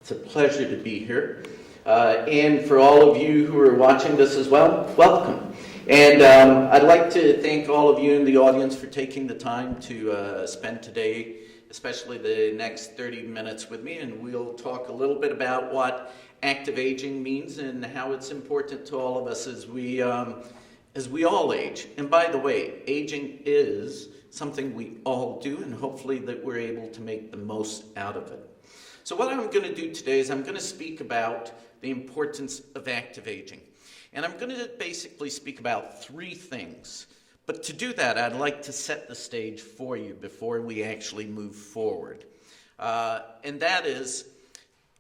It's a pleasure to be here. And for all of you who are watching this as well, welcome. And I'd like to thank all of you in the audience for taking the time to spend today, especially the next 30 minutes with me, and we'll talk a little bit about what active aging means and how it's important to all of us as we all age. And by the way, aging is something we all do, and hopefully that we're able to make the most out of it. So what I'm going to do today is I'm going to speak about the importance of active aging. And I'm going to basically speak about three things. But to do that, I'd like to set the stage for you before we actually move forward. And that is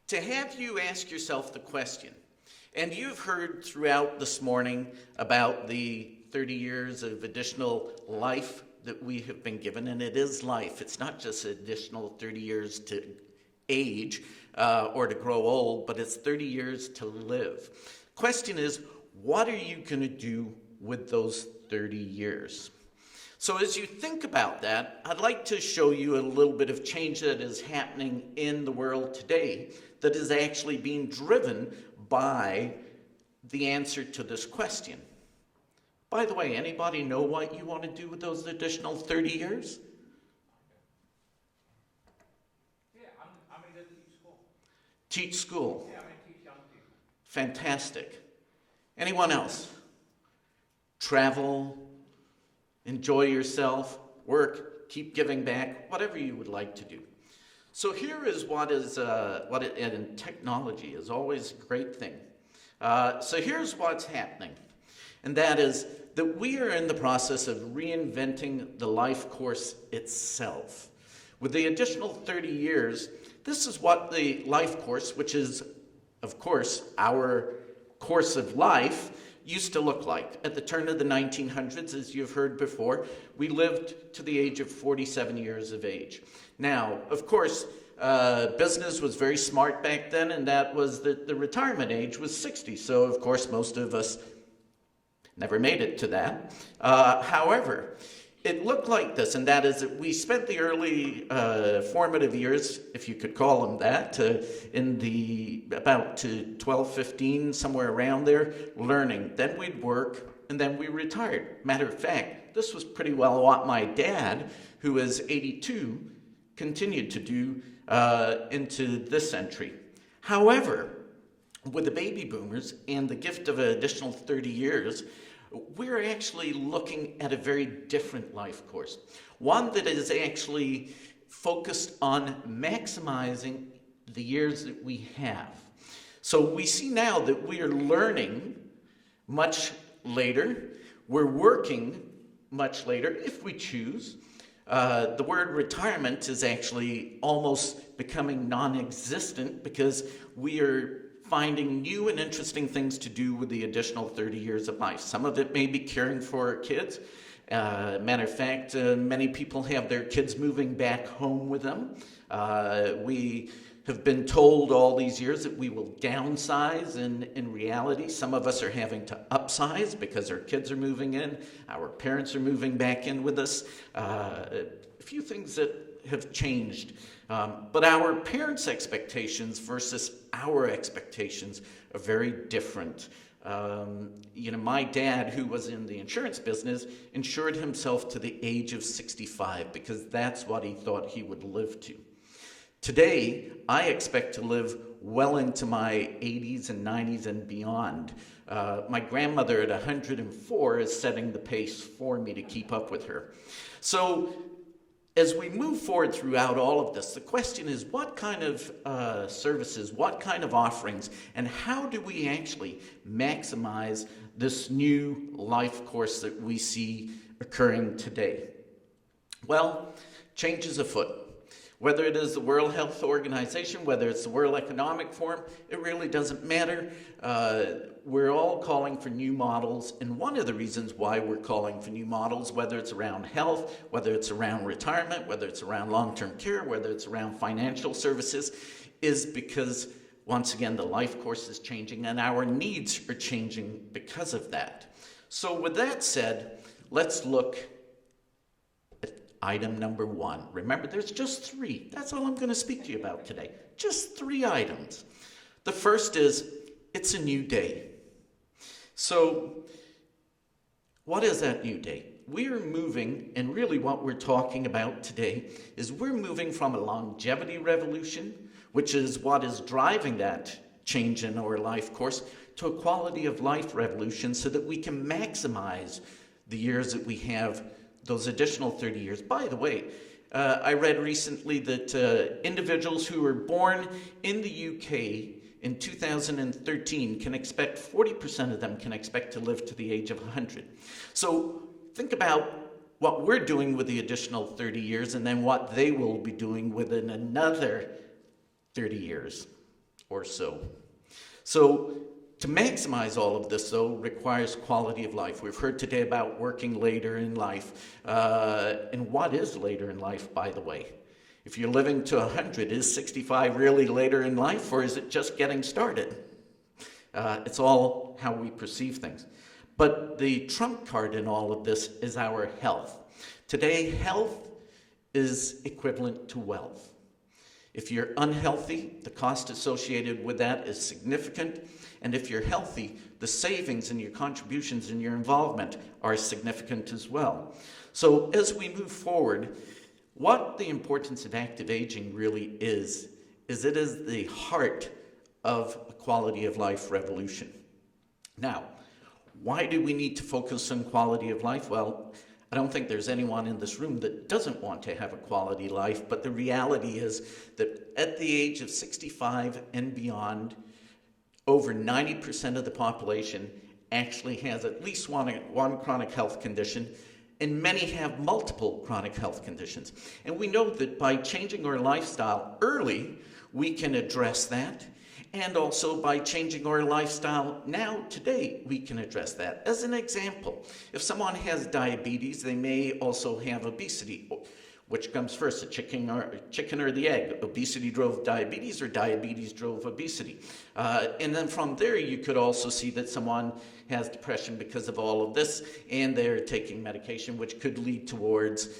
to have you ask yourself the question. And you've heard throughout this morning about the 30 years of additional life that we have been given. And it is life. It's not just additional 30 years to age or to grow old, but it's 30 years to live. Question is, what are you going to do with those 30 years? So as you think about that, I'd like to show you a little bit of change that is happening in the world today that is actually being driven by the answer to this question. By the way, anybody know what you want to do with those additional 30 years? Teach school. Yeah, I'm going to teach young people. Fantastic. Anyone else? Travel, enjoy yourself, work, keep giving back, whatever you would like to do. So here is and technology is always a great thing. So here's what's happening, and that is that we are in the process of reinventing the life course itself. With the additional 30 years, this is what the life course, which is, of course, our course of life, used to look like. At the turn of the 1900s, as you've heard before, we lived to the age of 47 years of age. Now, of course, business was very smart back then, and that was that the retirement age was 60. So, of course, most of us never made it to that. However, it looked like this, and that is that we spent the early formative years, if you could call them that, in the about to 12, 15, somewhere around there, learning. Then we'd work, and then we retired. Matter of fact, this was pretty well what my dad, who is 82, continued to do into this century. However, with the baby boomers and the gift of an additional 30 years, we're actually looking at a very different life course. One that is actually focused on maximizing the years that we have. So we see now that we are learning much later. We're working much later if we choose. The word retirement is actually almost becoming non-existent because we are finding new and interesting things to do with the additional 30 years of life. Some of it may be caring for our kids. Matter of fact, many people have their kids moving back home with them. We have been told all these years that we will downsize, and in reality, some of us are having to upsize because our kids are moving in, our parents are moving back in with us. A few things that have changed. But our parents' expectations versus our expectations are very different. My dad, who was in the insurance business, insured himself to the age of 65 because that's what he thought he would live to. Today, I expect to live well into my 80s and 90s and beyond. My grandmother at 104 is setting the pace for me to keep up with her. So, as we move forward throughout all of this, the question is what kind of services, what kind of offerings, and how do we actually maximize this new life course that we see occurring today? Well, change is afoot. Whether it is the World Health Organization, whether it's the World Economic Forum, it really doesn't matter. We're all calling for new models, and one of the reasons why we're calling for new models, whether it's around health, whether it's around retirement, whether it's around long-term care, whether it's around financial services, is because, once again, the life course is changing, and our needs are changing because of that. So with that said, let's look at item number one. Remember, there's just three. That's all I'm going to speak to you about today. Just 3 items. The first is, it's a new day. So, what is that new day? We're moving, and really what we're talking about today is we're moving from a longevity revolution, which is what is driving that change in our life course, to a quality of life revolution so that we can maximize the years that we have, those additional 30 years. By the way, I read recently that individuals who were born in the UK in 2013 can expect, 40% of them can expect to live to the age of 100. So think about what we're doing with the additional 30 years and then what they will be doing within another 30 years or so. So to maximize all of this, though, requires quality of life. We've heard today about working later in life. And what is later in life, by the way? If you're living to 100, is 65 really later in life, or is it just getting started? It's all how we perceive things. But the trump card in all of this is our health. Today, health is equivalent to wealth. If you're unhealthy, the cost associated with that is significant. And if you're healthy, the savings and your contributions and your involvement are significant as well. So as we move forward, what the importance of active aging really is it is the heart of a quality of life revolution. Now, why do we need to focus on quality of life? Well, I don't think there's anyone in this room that doesn't want to have a quality life, but the reality is that at the age of 65 and beyond, over 90% of the population actually has at least one chronic health condition, and many have multiple chronic health conditions. And we know that by changing our lifestyle early, we can address that. And also by changing our lifestyle now, today, we can address that. As an example, if someone has diabetes, they may also have obesity. Which comes first, the chicken or the egg? Obesity drove diabetes, or diabetes drove obesity? And then from there, you could also see that someone has depression because of all of this, and they're taking medication, which could lead towards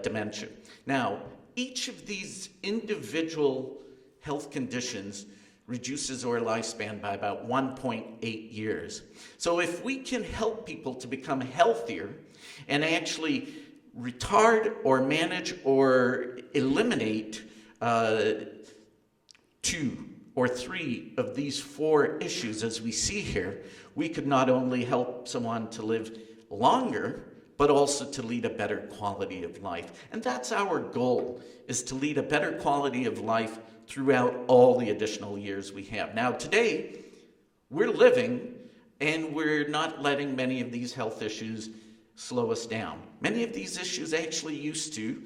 dementia. Now, each of these individual health conditions reduces our lifespan by about 1.8 years. So if we can help people to become healthier and actually retard or manage or eliminate 2 or 3 of these 4 issues as we see here, we could not only help someone to live longer, but also to lead a better quality of life. And that's our goal, is to lead a better quality of life throughout all the additional years we have. Now, today, we're living, and we're not letting many of these health issues slow us down. Many of these issues actually used to,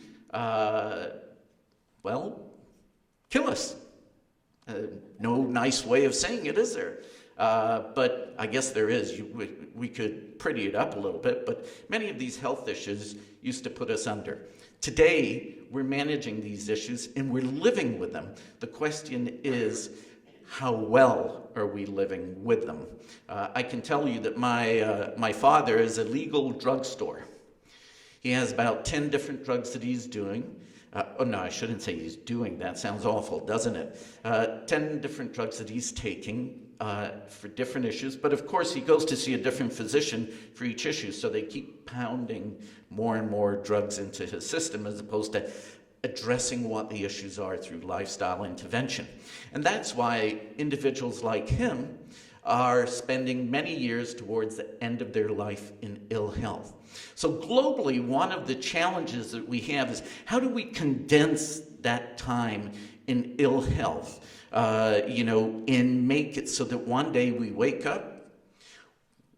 kill us. No nice way of saying it, is there? But I guess there is. We could pretty it up a little bit, but many of these health issues used to put us under. Today, we're managing these issues and we're living with them. The question is, how well are we living with them? I can tell you that my father is a legal drugstore. He has about 10 different drugs that he's doing. I shouldn't say he's doing. That sounds awful, doesn't it? 10 different drugs that he's taking for different issues. But of course, he goes to see a different physician for each issue. So they keep pounding more and more drugs into his system as opposed to addressing what the issues are through lifestyle intervention. And that's why individuals like him are spending many years towards the end of their life in ill health. So globally, one of the challenges that we have is, how do we condense that time in ill health, and make it so that one day we wake up,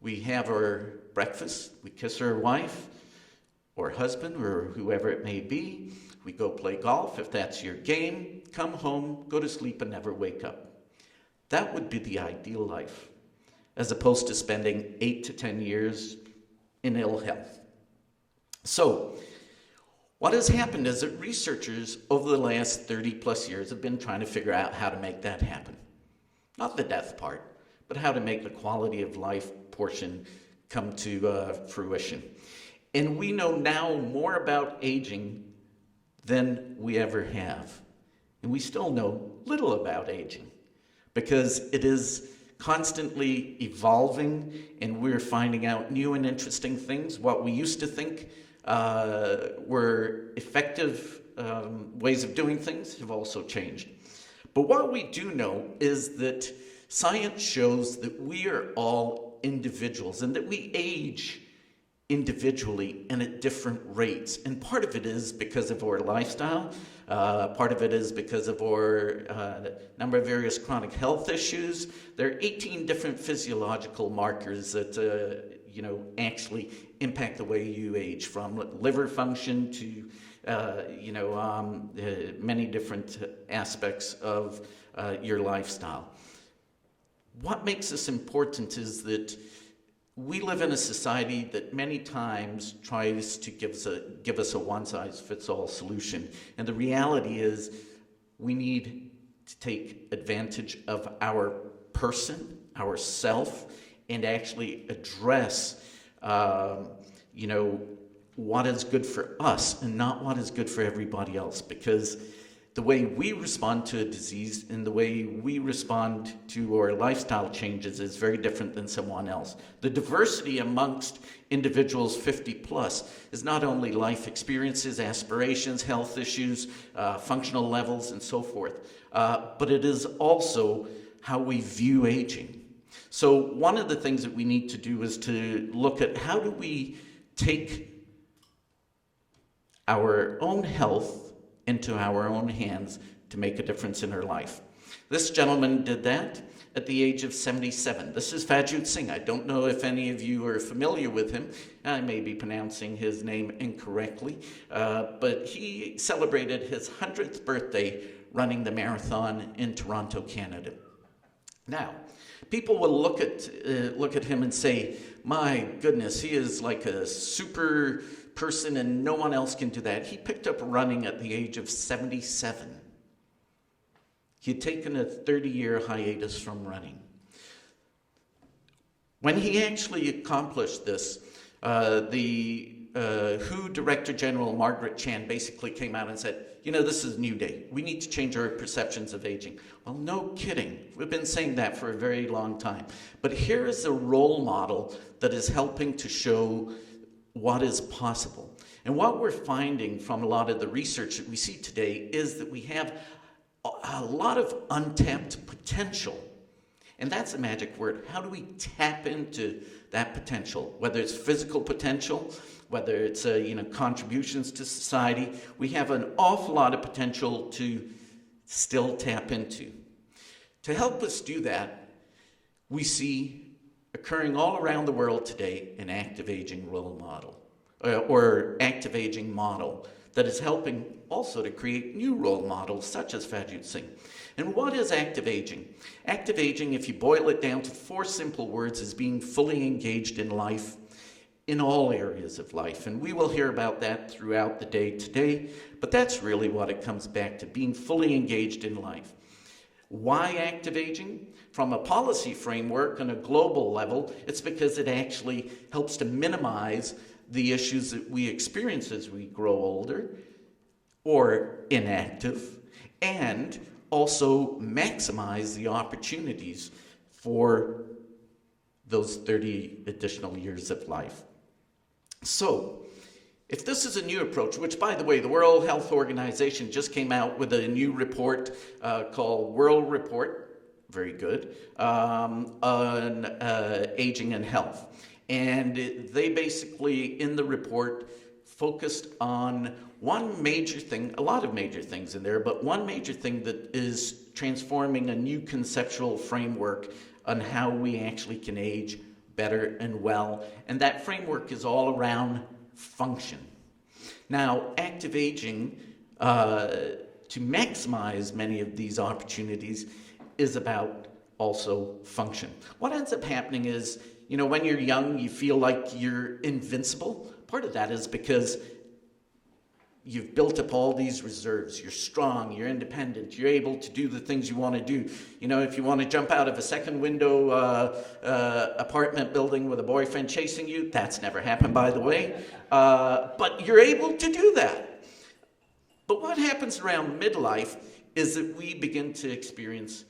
we have our breakfast, we kiss our wife or husband or whoever it may be, we go play golf if that's your game, come home, go to sleep, and never wake up. That would be the ideal life, as opposed to spending 8 to 10 years in ill health. So, what has happened is that researchers over the last 30 plus years have been trying to figure out how to make that happen. Not the death part, but how to make the quality of life portion come to fruition. And we know now more about aging than we ever have. And we still know little about aging because it is constantly evolving and we're finding out new and interesting things. What we used to think were effective ways of doing things have also changed. But what we do know is that science shows that we are all individuals and that we age individually and at different rates. And part of it is because of our lifestyle. Part of it is because of our number of various chronic health issues. There are 18 different physiological markers that actually impact the way you age, from liver function to many different aspects of your lifestyle. What makes this important is that we live in a society that many times tries to give us a one-size-fits-all solution. And the reality is we need to take advantage of our person, our self, and actually address what is good for us and not what is good for everybody else, because the way we respond to a disease and the way we respond to our lifestyle changes is very different than someone else. The diversity amongst individuals 50 plus is not only life experiences, aspirations, health issues, functional levels, and so forth, but it is also how we view aging. So one of the things that we need to do is to look at how do we take our own health into our own hands to make a difference in our life. This gentleman did that at the age of 77. This is Fajut Singh. I don't know if any of you are familiar with him. I may be pronouncing his name incorrectly, but he celebrated his 100th birthday running the marathon in Toronto, Canada. Now, people will look at him and say, my goodness, he is like a super person and no one else can do that. He picked up running at the age of 77. He had taken a 30-year hiatus from running. When he actually accomplished this, the WHO Director General Margaret Chan basically came out and said, this is a new day. We need to change our perceptions of aging. Well, no kidding. We've been saying that for a very long time. But here is a role model that is helping to show what is possible. And what we're finding from a lot of the research that we see today is that we have a lot of untapped potential. And that's the magic word. How do we tap into that potential? Whether it's physical potential, whether it's contributions to society, we have an awful lot of potential to still tap into. To help us do that, we see occurring all around the world today an active aging role model, or active aging model that is helping also to create new role models such as Fajut Singh. And what is active aging? Active aging, if you boil it down to 4 simple words, is being fully engaged in life in all areas of life. And we will hear about that throughout the day today, but that's really what it comes back to, being fully engaged in life. Why active aging? From a policy framework on a global level, it's because it actually helps to minimize the issues that we experience as we grow older or inactive, and also maximize the opportunities for those 30 additional years of life. So, if this is a new approach, which, by the way, the World Health Organization just came out with a new report called World Report, very good, on aging and health. And they basically, in the report, focused on one major thing, a lot of major things in there, but one major thing that is transforming a new conceptual framework on how we actually can age better and well. And that framework is all around function. Now, active aging, to maximize many of these opportunities, is about also function. What ends up happening is, when you're young, you feel like you're invincible. Part of that is because you've built up all these reserves. You're strong, you're independent, you're able to do the things you want to do. If you want to jump out of a second window apartment building with a boyfriend chasing you, that's never happened, by the way. But you're able to do that. But what happens around midlife is that we begin to experience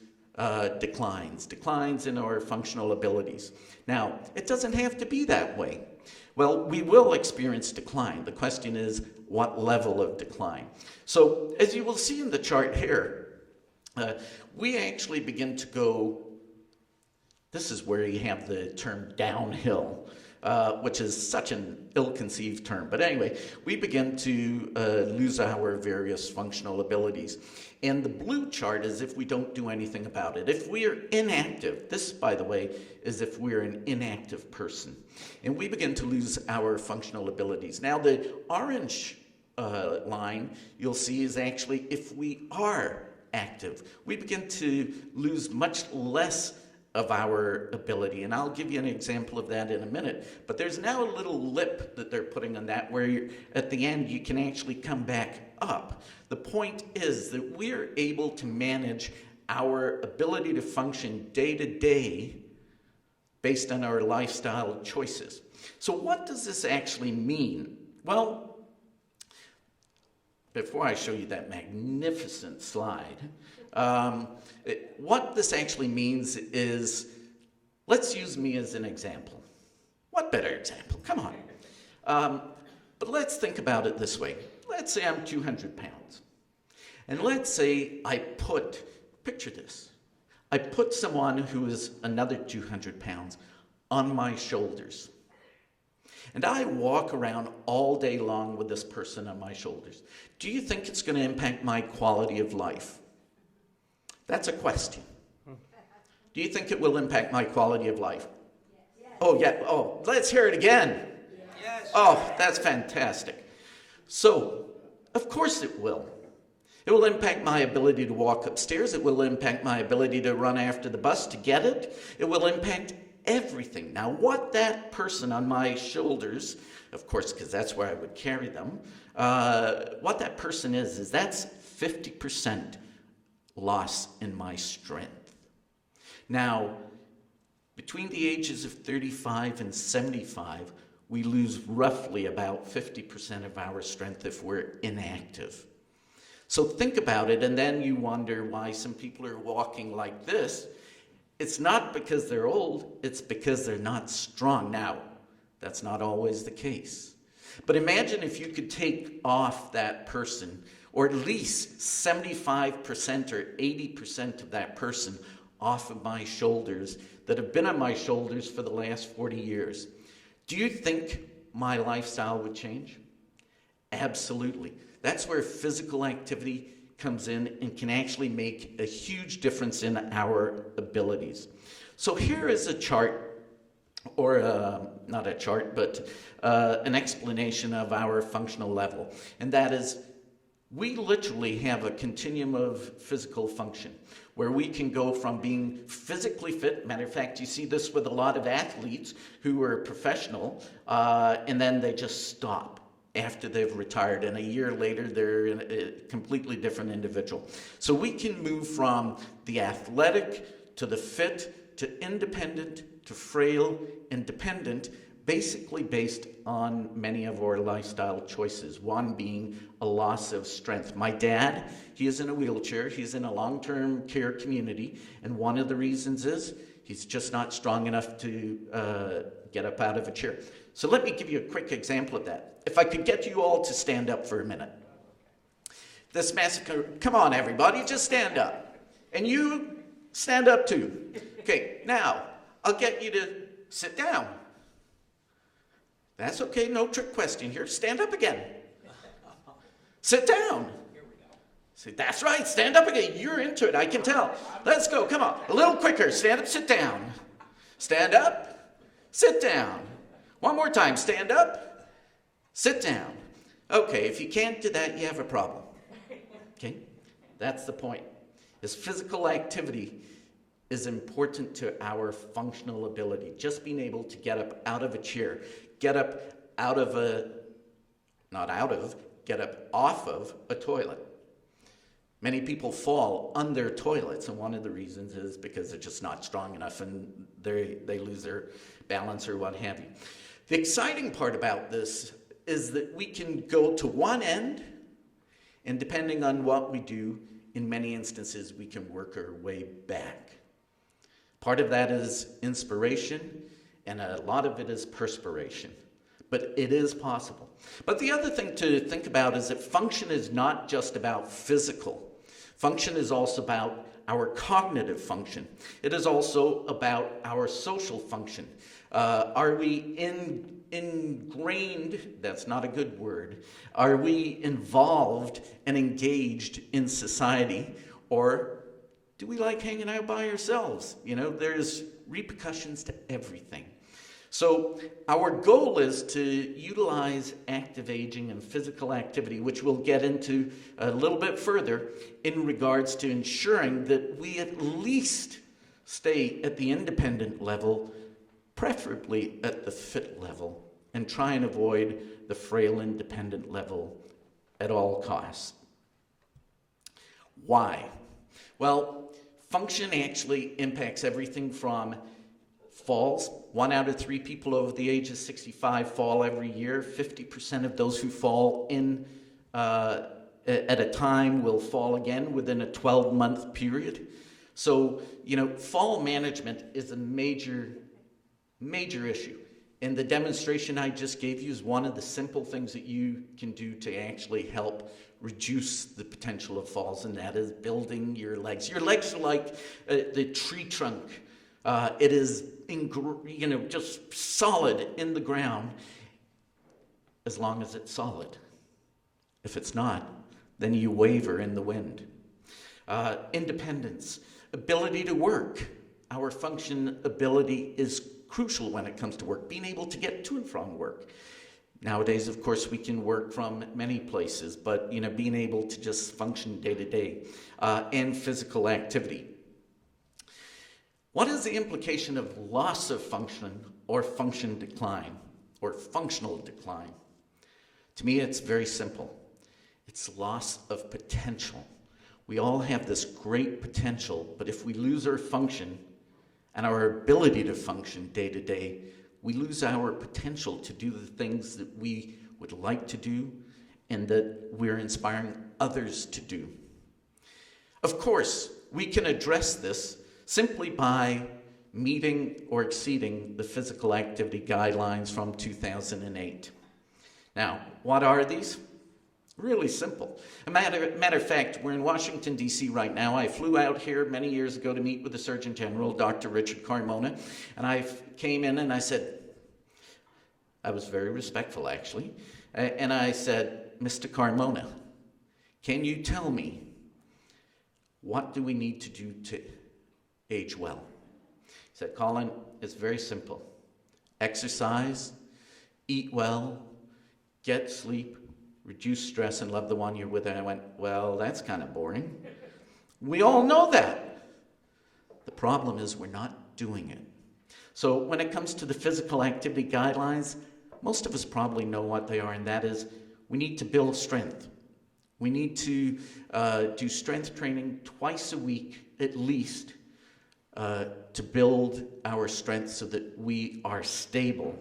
declines in our functional abilities. Now, it doesn't have to be that way. Well, we will experience decline. The question is, what level of decline? So, as you will see in the chart here, we actually begin to go, this is where you have the term downhill, which is such an ill-conceived term. But anyway, we begin to lose our various functional abilities. And the blue chart is if we don't do anything about it. If we are inactive, this, by the way, is if we're an inactive person. And we begin to lose our functional abilities. Now, the orange line you'll see is actually if we are active. We begin to lose much less of our ability. And I'll give you an example of that in a minute. But there's now a little lip that they're putting on that where at the end you can actually come back up. The point is that we're able to manage our ability to function day to day based on our lifestyle choices. So what does this actually mean? Well, before I show you that magnificent slide, what this actually means is, let's use me as an example. What better example? Come on. But let's think about it this way. Let's say I'm 200 pounds. And let's say picture this. I put someone who is another 200 pounds on my shoulders. And I walk around all day long with this person on my shoulders. Do you think it's going to impact my quality of life? That's a question. Do you think it will impact my quality of life? Yes. Oh, yeah. Oh, let's hear it again. Yes. Oh, that's fantastic. So, of course it will. It will impact my ability to walk upstairs. It will impact my ability to run after the bus to get it. It will impact everything. Now, what that person on my shoulders, of course, because that's where I would carry them, what that person is that's 50% loss in my strength. Now, between the ages of 35 and 75, we lose roughly about 50% of our strength if we're inactive. So think about it, and then you wonder why some people are walking like this. It's not because they're old, it's because they're not strong. Now, that's not always the case. But imagine if you could take off that person, or at least 75% or 80% of that person off of my shoulders that have been on my shoulders for the last 40 years. Do you think my lifestyle would change? Absolutely. That's where physical activity comes in and can actually make a huge difference in our abilities. So here is a chart, or not a chart, but an explanation of our functional level. And that is, we literally have a continuum of physical function where we can go from being physically fit. Matter of fact, you see this with a lot of athletes who are professional, and then they just stop after they've retired, and a year later they're a completely different individual. So we can move from the athletic to the fit to independent to frail and dependent, basically based on many of our lifestyle choices, one being a loss of strength. My dad, he is in a wheelchair, he's in a long-term care community, and one of the reasons is he's just not strong enough to get up out of a chair. So let me give you a quick example of that. If I could get you all to stand up for a minute. This massacre, come on everybody, just stand up. And you stand up too. Okay, now, I'll get you to sit down. That's okay, no trick question here. Stand up again. Sit down. Say, that's right, stand up again. You're into it, I can tell. Let's go, come on. A little quicker, stand up, sit down. Stand up, sit down. One more time, stand up. Sit down. Okay, if you can't do that, you have a problem. Okay? That's the point. Is physical activity is important to our functional ability. Just being able to get up out of a chair, get up out of get up off of a toilet. Many people fall on their toilets, and one of the reasons is because they're just not strong enough and they lose their balance or what have you. The exciting part about this is that we can go to one end, and depending on what we do, in many instances, we can work our way back. Part of that is inspiration, and a lot of it is perspiration. But it is possible. But the other thing to think about is that function is not just about physical. Function is also about our cognitive function. It is also about our social function. Are we ingrained, that's not a good word, are we involved and engaged in society, or do we like hanging out by ourselves? You know, there's repercussions to everything. So our goal is to utilize active aging and physical activity, which we'll get into a little bit further, in regards to ensuring that we at least stay at the independent level, preferably at the fit level, and try and avoid the frail independent level at all costs. Why? Well, function actually impacts everything from falls. 1 out of 3 people over the age of 65 fall every year. 50% of those who fall at a time will fall again within a 12-month period. So, you know, fall management is a major issue. And the demonstration I just gave you is one of the simple things that you can do to actually help reduce the potential of falls, and that is building your legs. Your legs are like the tree trunk. It is, just solid in the ground as long as it's solid. If it's not, then you waver in the wind. Independence, ability to work. Our function ability is crucial when it comes to work, being able to get to and from work. Nowadays, of course, we can work from many places, but being able to just function day to day, and physical activity. What is the implication of loss of function or function decline or functional decline? To me, it's very simple. It's loss of potential. We all have this great potential, but if we lose our function and our ability to function day to day, we lose our potential to do the things that we would like to do and that we're inspiring others to do. Of course, we can address this simply by meeting or exceeding the physical activity guidelines from 2008. Now, what are these? Really simple. Matter of fact, we're in Washington, D.C. right now. I flew out here many years ago to meet with the Surgeon General, Dr. Richard Carmona, and I came in and I said, I was very respectful actually, and I said, Mr. Carmona, can you tell me what do we need to do to age well? He said, Colin, it's very simple. Exercise, eat well, get sleep, reduce stress, and love the one you're with. And I went, well, that's kind of boring. We all know that. The problem is we're not doing it. So when it comes to the physical activity guidelines, most of us probably know what they are, and that is we need to build strength. We need to do strength training twice a week at least to build our strength so that we are stable.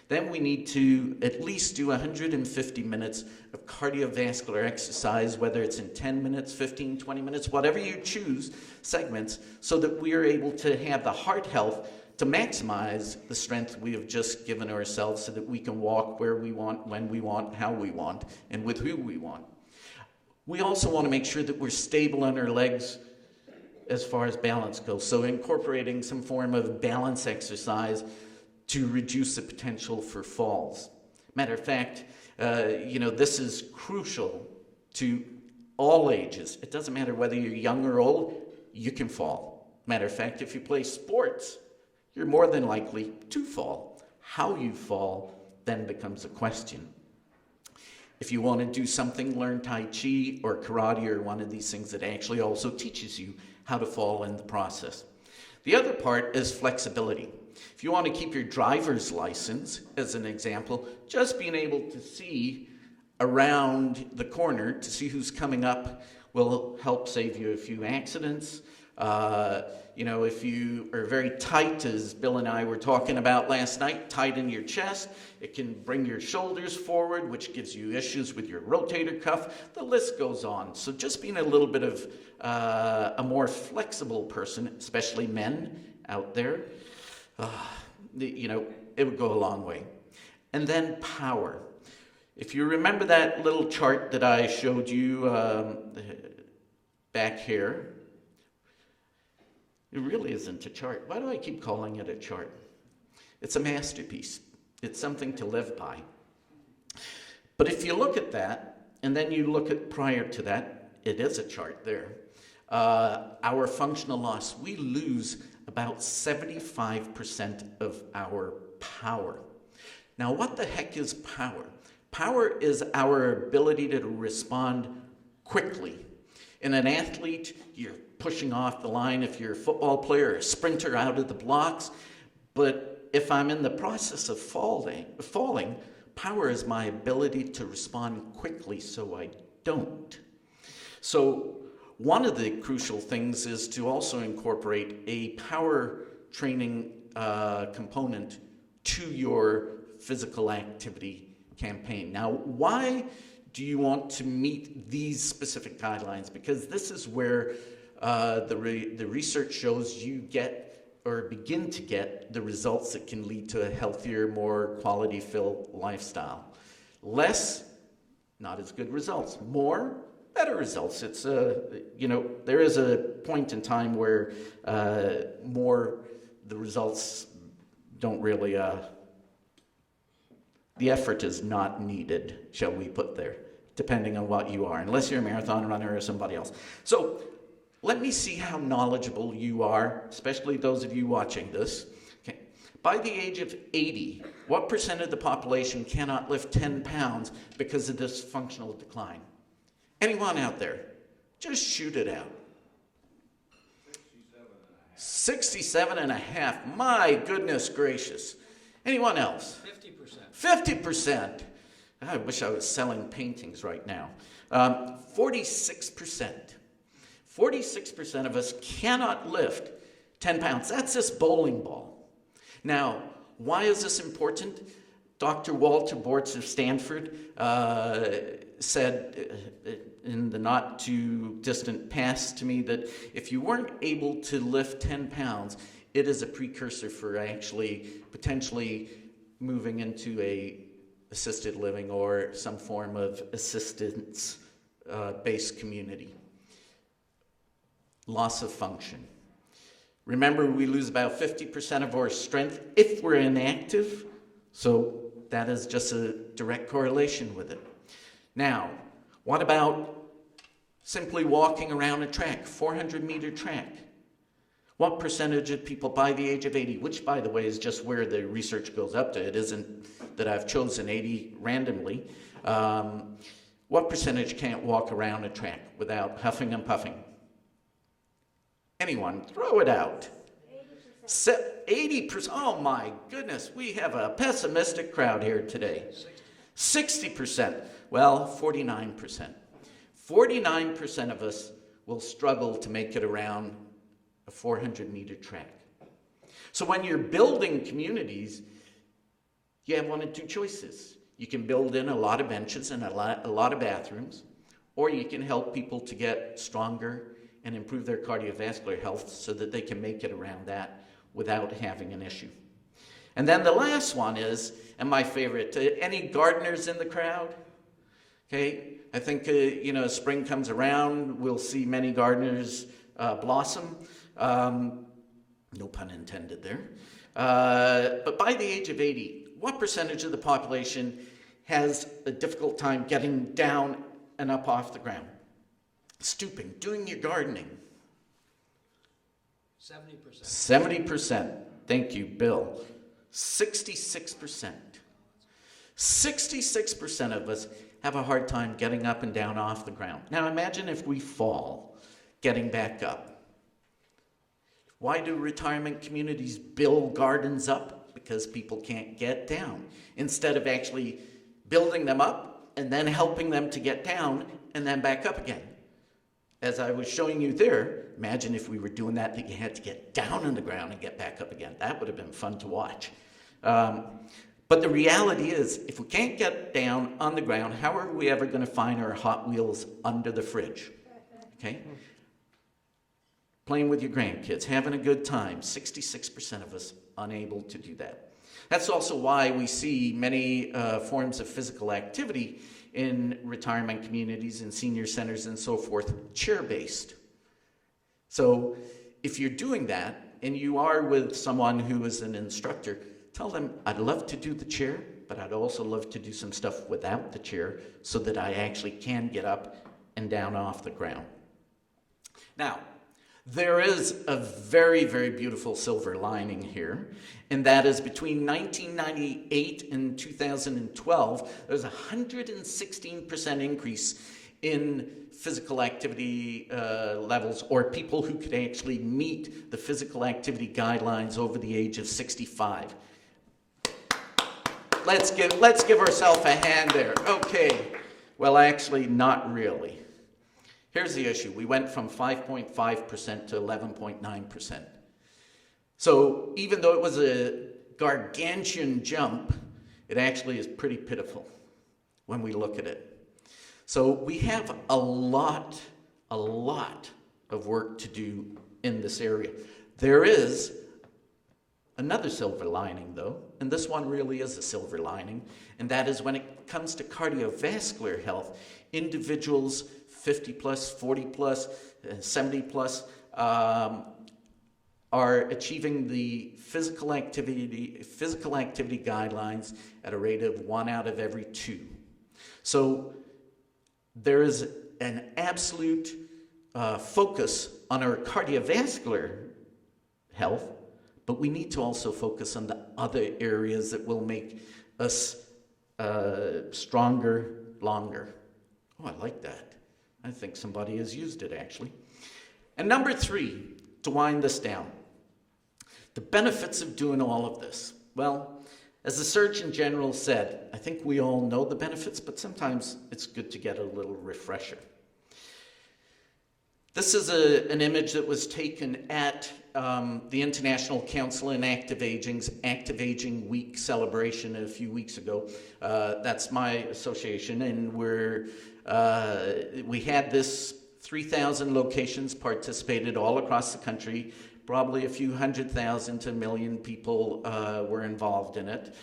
Then we need to at least do 150 minutes of cardiovascular exercise, whether it's in 10 minutes, 15, 20 minutes, whatever you choose, segments, so that we are able to have the heart health to maximize the strength we have just given ourselves so that we can walk where we want, when we want, how we want, and with who we want. We also want to make sure that we're stable on our legs as far as balance goes, so incorporating some form of balance exercise to reduce the potential for falls. Matter of fact, this is crucial to all ages. It doesn't matter whether you're young or old, you can fall. Matter of fact, if you play sports, you're more than likely to fall. How you fall then becomes a question. If you want to do something, learn Tai Chi or karate or one of these things that actually also teaches you how to fall in the process. The other part is flexibility. If you want to keep your driver's license, as an example, just being able to see around the corner to see who's coming up will help save you a few accidents. If you are very tight, as Bill and I were talking about last night, tight in your chest, it can bring your shoulders forward, which gives you issues with your rotator cuff. The list goes on. So just being a little bit of a more flexible person, especially men out there, it would go a long way. And then power. If you remember that little chart that I showed you back here, it really isn't a chart. Why do I keep calling it a chart? It's a masterpiece. It's something to live by. But if you look at that, and then you look at prior to that, it is a chart there. Our functional loss, we lose about 75% of our power. Now, what the heck is power? Power is our ability to respond quickly. In an athlete, you're pushing off the line if you're a football player or a sprinter out of the blocks. But if I'm in the process of falling, power is my ability to respond quickly so I don't. So one of the crucial things is to also incorporate a power training component to your physical activity campaign. Now, why do you want to meet these specific guidelines? Because this is where the research shows you get or begin to get the results that can lead to a healthier, more quality-filled lifestyle. Less, not as good results. More, better results. It's there is a point in time where the results don't really. The effort is not needed, shall we put there, depending on what you are, unless you're a marathon runner or somebody else. So let me see how knowledgeable you are, especially those of you watching this. Okay. By the age of 80, what percent of the population cannot lift 10 pounds because of this functional decline? Anyone out there? Just shoot it out. 67.5. My goodness gracious. Anyone else? 50%. I wish I was selling paintings right now. 46%. 46% of us cannot lift 10 pounds. That's this bowling ball. Now, why is this important? Dr. Walter Bortz of Stanford said in the not too distant past to me that if you weren't able to lift 10 pounds, it is a precursor for actually potentially moving into a assisted living or some form of assistance-based community. Loss of function. Remember, we lose about 50% of our strength if we're inactive, so that is just a direct correlation with it. Now, what about simply walking around a track, 400-meter track? What percentage of people by the age of 80, which, by the way, is just where the research goes up to. It isn't that I've chosen 80 randomly. What percentage can't walk around a track without huffing and puffing? Anyone? Throw it out. 80%. Oh, my goodness. We have a pessimistic crowd here today. 60%. Well, 49%. 49% of us will struggle to make it around a 400-meter track. So when you're building communities, you have one of two choices. You can build in a lot of benches and a lot of bathrooms, or you can help people to get stronger and improve their cardiovascular health so that they can make it around that without having an issue. And then the last one is, and my favorite, any gardeners in the crowd? Okay, I think, spring comes around, we'll see many gardeners blossom. No pun intended there. But by the age of 80, what percentage of the population has a difficult time getting down and up off the ground? Stooping, doing your gardening. 70%. 70%. Thank you, Bill. 66%. 66% of us have a hard time getting up and down off the ground. Now imagine if we fall, getting back up. Why do retirement communities build gardens up? Because people can't get down. Instead of actually building them up and then helping them to get down and then back up again. as I was showing you there, imagine if we were doing that you had to get down on the ground and get back up again. That would have been fun to watch. But the reality is, if we can't get down on the ground, how are we ever going to find our Hot Wheels under the fridge? Okay? Playing with your grandkids, having a good time. 66% of us unable to do that. That's also why we see many forms of physical activity in retirement communities and senior centers and so forth, chair-based. So if you're doing that and you are with someone who is an instructor, tell them, I'd love to do the chair, but I'd also love to do some stuff without the chair so that I actually can get up and down off the ground. Now, there is a very, very beautiful silver lining here, and that is between 1998 and 2012, there's a 116% increase in physical activity levels, or people who could actually meet the physical activity guidelines over the age of 65. Let's give ourselves a hand there. Okay, well, actually, not really. Here's the issue. We went from 5.5% to 11.9%. So even though it was a gargantuan jump, it actually is pretty pitiful when we look at it. So we have a lot of work to do in this area. There is another silver lining, though, and this one really is a silver lining, and that is when it comes to cardiovascular health, individuals 50 plus, 40 plus, 70 plus are achieving the physical activity guidelines at a rate of 1 out of every 2. So there is an absolute focus on our cardiovascular health, but we need to also focus on the other areas that will make us stronger, longer. Oh, I like that. I think somebody has used it, actually. And number 3, to wind this down, the benefits of doing all of this. Well, as the Surgeon General said, I think we all know the benefits, but sometimes it's good to get a little refresher. This is an image that was taken at the International Council in Active Aging's Active Aging Week celebration a few weeks ago. That's my association, and we had this 3,000 locations participated all across the country. Probably a few 100,000 to 1 million people were involved in it.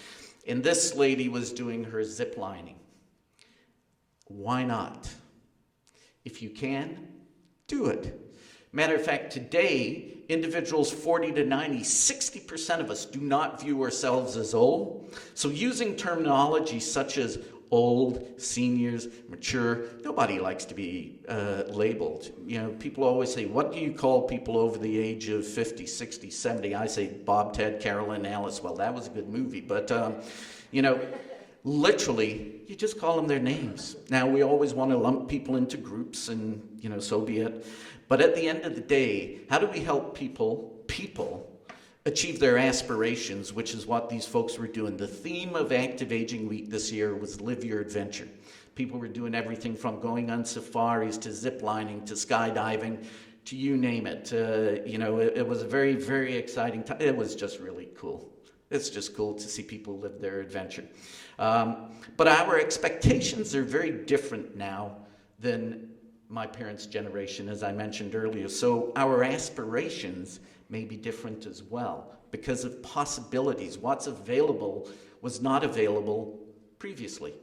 And this lady was doing her zip lining. Why not? If you can, do it. Matter of fact, today, individuals 40 to 90, 60% of us do not view ourselves as old. So using terminology such as old, seniors, mature, nobody likes to be labeled. You know, people always say, what do you call people over the age of 50, 60, 70? I say Bob, Ted, Carol, and Alice. Well, that was a good movie, but you know, literally, you just call them their names. Now, we always want to lump people into groups, and you know, so be it. But at the end of the day, how do we help people achieve their aspirations, which is what these folks were doing? The theme of Active Aging Week this year was Live Your Adventure. People were doing everything from going on safaris to zip lining to skydiving to you name it. You know, it was a very, very exciting time. It was just really cool. It's just cool to see people live their adventure. But our expectations are very different now than my parents' generation, as I mentioned earlier. So our aspirations may be different as well because of possibilities. What's available was not available previously.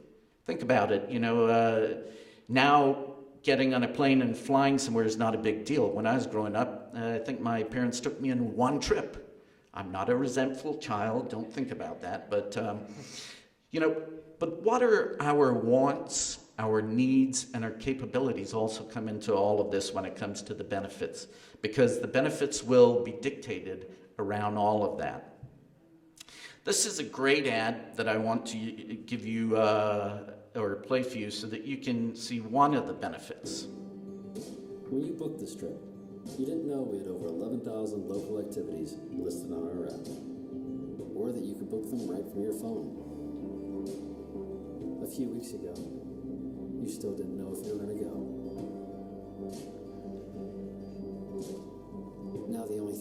Think about it. You know, now getting on a plane and flying somewhere is not a big deal. When I was growing up, I think my parents took me on one trip. I'm not a resentful child. Don't think about that. But, you know, but what are our wants, our needs, and our capabilities also come into all of this when it comes to the benefits, because the benefits will be dictated around all of that. This is a great ad that I want to give you or play for you so that you can see one of the benefits. When you booked this trip, you didn't know we had over 11,000 local activities listed on our app, or that you could book them right from your phone. A few weeks ago, you still didn't know if you were going to go.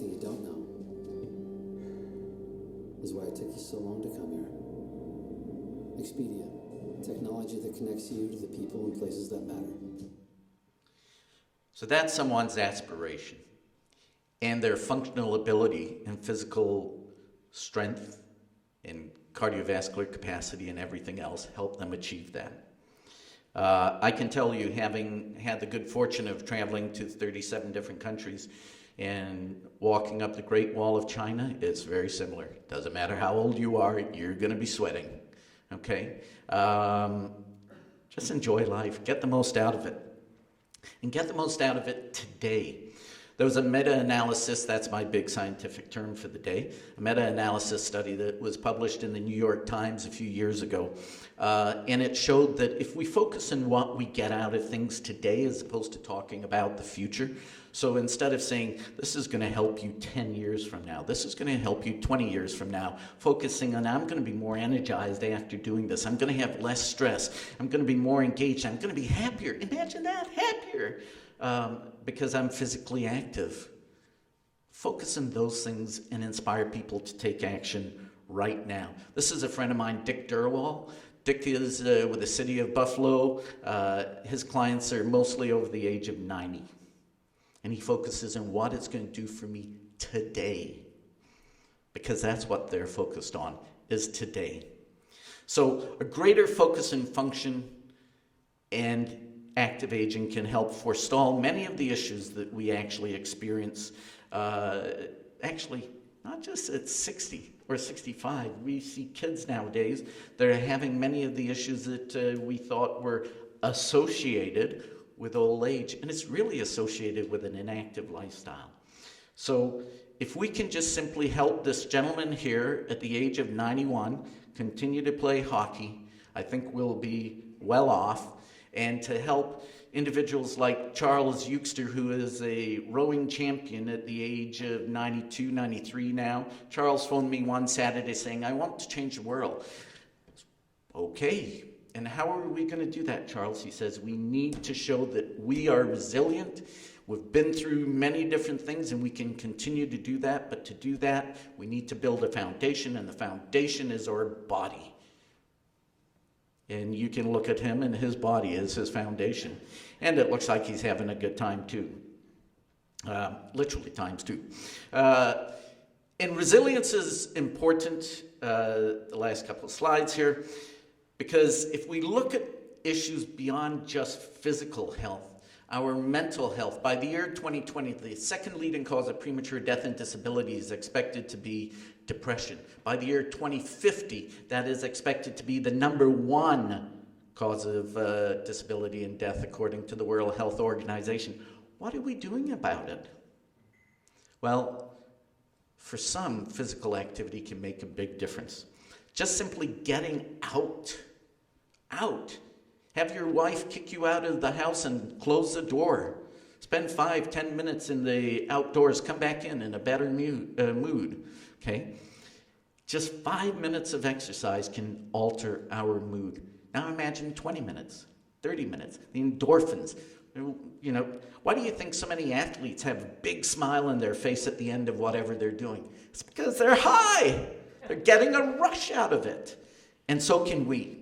anything you don't know. This is why it took you so long to come here. Expedia, technology that connects you to the people and places that matter. So that's someone's aspiration. And their functional ability and physical strength and cardiovascular capacity and everything else help them achieve that. I can tell you, having had the good fortune of traveling to 37 different countries and walking up the Great Wall of China, it's very similar. Doesn't matter how old you are, you're going to be sweating. Okay? Just enjoy life. Get the most out of it. And get the most out of it today. There was a meta-analysis, that's my big scientific term for the day, a meta-analysis study that was published in the New York Times a few years ago. And it showed that if we focus on what we get out of things today as opposed to talking about the future, so instead of saying, this is going to help you 10 years from now, this is going to help you 20 years from now, focusing on, I'm going to be more energized after doing this, I'm going to have less stress, I'm going to be more engaged, I'm going to be happier. Imagine that, happier. Because I'm physically active. Focus on those things and inspire people to take action right now. This is a friend of mine, Dick Durwall. Dick is with the city of Buffalo. His clients are mostly over the age of 90. And he focuses on what it's going to do for me today. Because that's what they're focused on, is today. So a greater focus and function and active aging can help forestall many of the issues that we actually experience, actually, not just at 60 or 65. We see kids nowadays that are having many of the issues that we thought were associated with old age, and it's really associated with an inactive lifestyle. So if we can just simply help this gentleman here at the age of 91 continue to play hockey, I think we'll be well off. And to help individuals like Charles Euxter, who is a rowing champion at the age of 92, 93 now. Charles phoned me one Saturday saying, I want to change the world. Okay, and how are we going to do that, Charles? He says, we need to show that we are resilient. We've been through many different things and we can continue to do that. But to do that, we need to build a foundation, and the foundation is our body. And you can look at him and his body is his foundation. And it looks like he's having a good time too. Literally times two. And resilience is important, the last couple of slides here, because if we look at issues beyond just physical health, our mental health, by the year 2020, the second leading cause of premature death and disability is expected to be depression. By the year 2050, that is expected to be the number one cause of disability and death, according to the World Health Organization. What are we doing about it? Well, for some, physical activity can make a big difference. Just simply getting out. Have your wife kick you out of the house and close the door. Spend 5-10 minutes in the outdoors. Come back in a better mood. Okay? Just 5 minutes of exercise can alter our mood. Now imagine 20 minutes, 30 minutes, the endorphins. You know, why do you think so many athletes have a big smile on their face at the end of whatever they're doing? It's because they're high. They're getting a rush out of it. And so can we.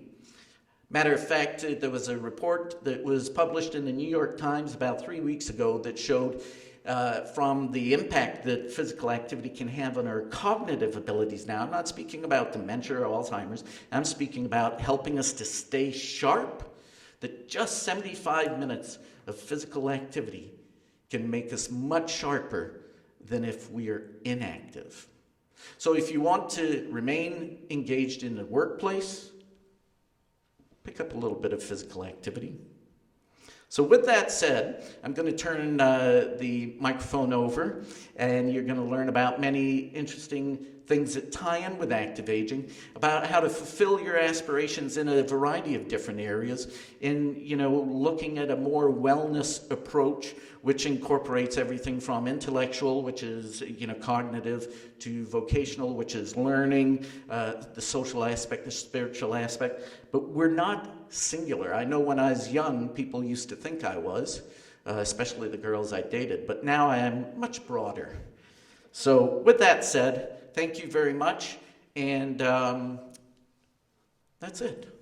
Matter of fact, there was a report that was published in the New York Times about 3 weeks ago that showed from the impact that physical activity can have on our cognitive abilities. Now, I'm not speaking about dementia or Alzheimer's. I'm speaking about helping us to stay sharp, that just 75 minutes of physical activity can make us much sharper than if we are inactive. So if you want to remain engaged in the workplace, pick up a little bit of physical activity. So with that said, I'm going to turn the microphone over, and you're going to learn about many interesting things that tie in with active aging, about how to fulfill your aspirations in a variety of different areas, in, looking at a more wellness approach, which incorporates everything from intellectual, which is, cognitive, to vocational, which is learning, the social aspect, the spiritual aspect. But we're not singular. I know when I was young, people used to think I was, especially the girls I dated, but now I am much broader. So with that said, thank you very much, and that's it.